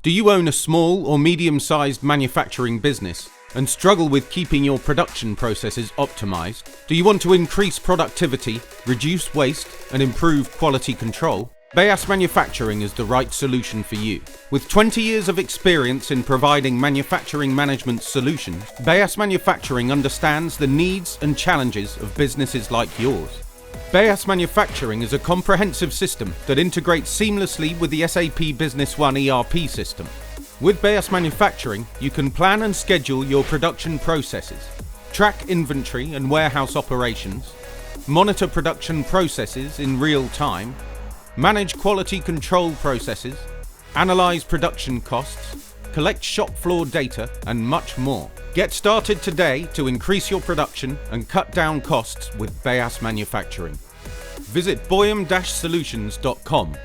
Do you own a small or medium-sized manufacturing business and struggle with keeping your production processes optimized? Do you want to increase productivity, reduce waste, and improve quality control? Beas Manufacturing is the right solution for you. With 20 years of experience in providing manufacturing management solutions, Beas Manufacturing understands the needs and challenges of businesses like yours. Beas Manufacturing is a comprehensive system that integrates seamlessly with the SAP Business One ERP system. With Beas Manufacturing, you can plan and schedule your production processes, track inventory and warehouse operations, monitor production processes in real time, manage quality control processes, analyze production costs, collect shop floor data, and much more. Get started today to increase your production and cut down costs with Beas Manufacturing. Visit boyum-solutions.com